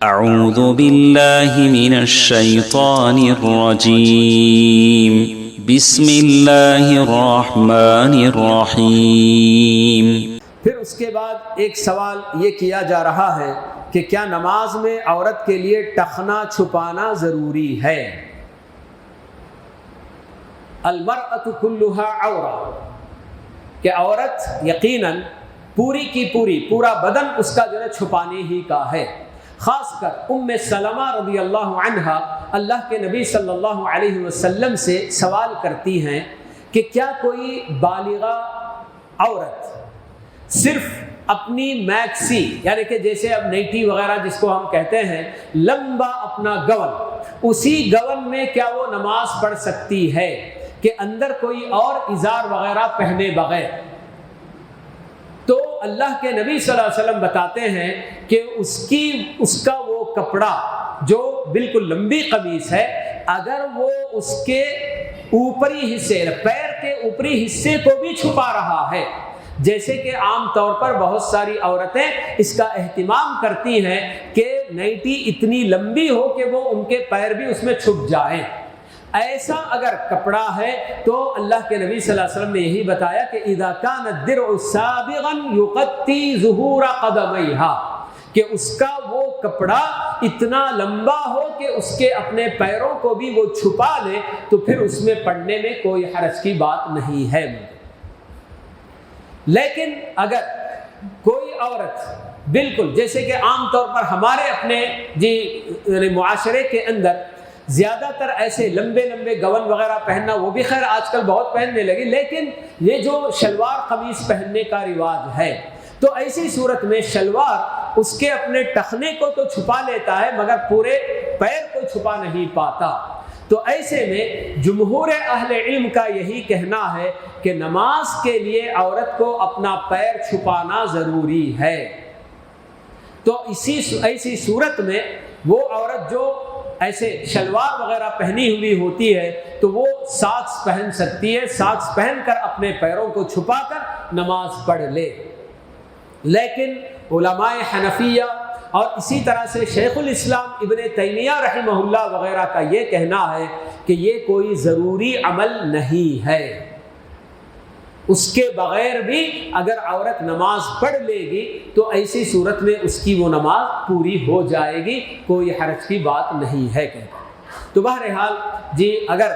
اعوذ باللہ من الشیطان الرجیم بسم اللہ الرحمن الرحیم۔ پھر اس کے بعد ایک سوال یہ کیا جا رہا ہے کہ کیا نماز میں عورت کے لیے ٹخنا چھپانا ضروری ہے؟ المرأۃ کلھا عورہ، کہ عورت یقیناً پوری کی پوری پورا بدن اس کا جو ہے چھپانے ہی کا ہے۔ خاص کر ام سلمہ رضی اللہ عنہا اللہ کے نبی صلی اللہ علیہ وسلم سے سوال کرتی ہیں کہ کیا کوئی بالغہ عورت صرف اپنی میکسی، یعنی کہ جیسے اب نیٹی وغیرہ جس کو ہم کہتے ہیں، لمبا اپنا گون، اسی گون میں کیا وہ نماز پڑھ سکتی ہے کہ اندر کوئی اور ازار وغیرہ پہنے بغیر؟ تو اللہ کے نبی صلی اللہ علیہ وسلم بتاتے ہیں کہ اس کا وہ کپڑا جو بالکل لمبی قمیص ہے، اگر وہ اس کے اوپری حصے، پیر کے اوپری حصے کو بھی چھپا رہا ہے، جیسے کہ عام طور پر بہت ساری عورتیں اس کا اہتمام کرتی ہیں کہ نائٹی اتنی لمبی ہو کہ وہ ان کے پیر بھی اس میں چھپ جائیں، ایسا اگر کپڑا ہے تو اللہ کے نبی صلی اللہ علیہ وسلم نے یہی بتایا کہ اذا كان الدرع سابغا يغطي ظهور قدميها، کہ اس کا وہ کپڑا اتنا لمبا ہو کہ اس کے اپنے پیروں کو بھی وہ چھپا لے، تو پھر اس میں پڑھنے میں کوئی حرج کی بات نہیں ہے۔ لیکن اگر کوئی عورت بالکل جیسے کہ عام طور پر ہمارے اپنے معاشرے کے اندر زیادہ تر ایسے لمبے لمبے گون وغیرہ پہننا، وہ بھی خیر آج کل بہت پہننے لگی، لیکن یہ جو شلوار قمیص پہننے کا رواج ہے، تو ایسی صورت میں شلوار اس کے اپنے ٹخنے کو تو چھپا لیتا ہے مگر پورے پیر کو چھپا نہیں پاتا۔ تو ایسے میں جمہور اہل علم کا یہی کہنا ہے کہ نماز کے لیے عورت کو اپنا پیر چھپانا ضروری ہے۔ تو ایسی صورت میں وہ عورت جو ایسے شلوار وغیرہ پہنی ہوئی ہوتی ہے تو وہ ساکس پہن سکتی ہے، ساکس پہن کر اپنے پیروں کو چھپا کر نماز پڑھ لے۔ لیکن علماء حنفیہ اور اسی طرح سے شیخ الاسلام ابن تیمیہ رحمہ اللہ وغیرہ کا یہ کہنا ہے کہ یہ کوئی ضروری عمل نہیں ہے، اس کے بغیر بھی اگر عورت نماز پڑھ لے گی تو ایسی صورت میں اس کی وہ نماز پوری ہو جائے گی، کوئی حرج کی بات نہیں ہے کہتے۔ تو بہرحال اگر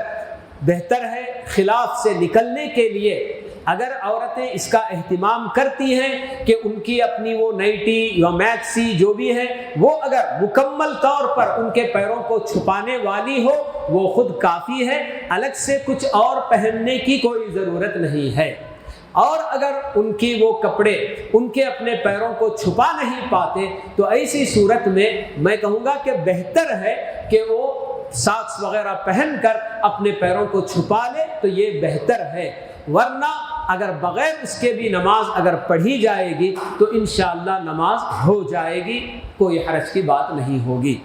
بہتر ہے خلاف سے نکلنے کے لیے اگر عورتیں اس کا اہتمام کرتی ہیں کہ ان کی اپنی وہ نائٹی یا میکسی جو بھی ہے وہ اگر مکمل طور پر ان کے پیروں کو چھپانے والی ہو، وہ خود کافی ہے، الگ سے کچھ اور پہننے کی کوئی ضرورت نہیں ہے۔ اور اگر ان کی وہ کپڑے ان کے اپنے پیروں کو چھپا نہیں پاتے تو ایسی صورت میں کہوں گا کہ بہتر ہے کہ وہ ساکس وغیرہ پہن کر اپنے پیروں کو چھپا لے، تو یہ بہتر ہے۔ ورنہ اگر بغیر اس کے بھی نماز اگر پڑھی جائے گی تو انشاءاللہ نماز ہو جائے گی، کوئی حرج کی بات نہیں ہوگی۔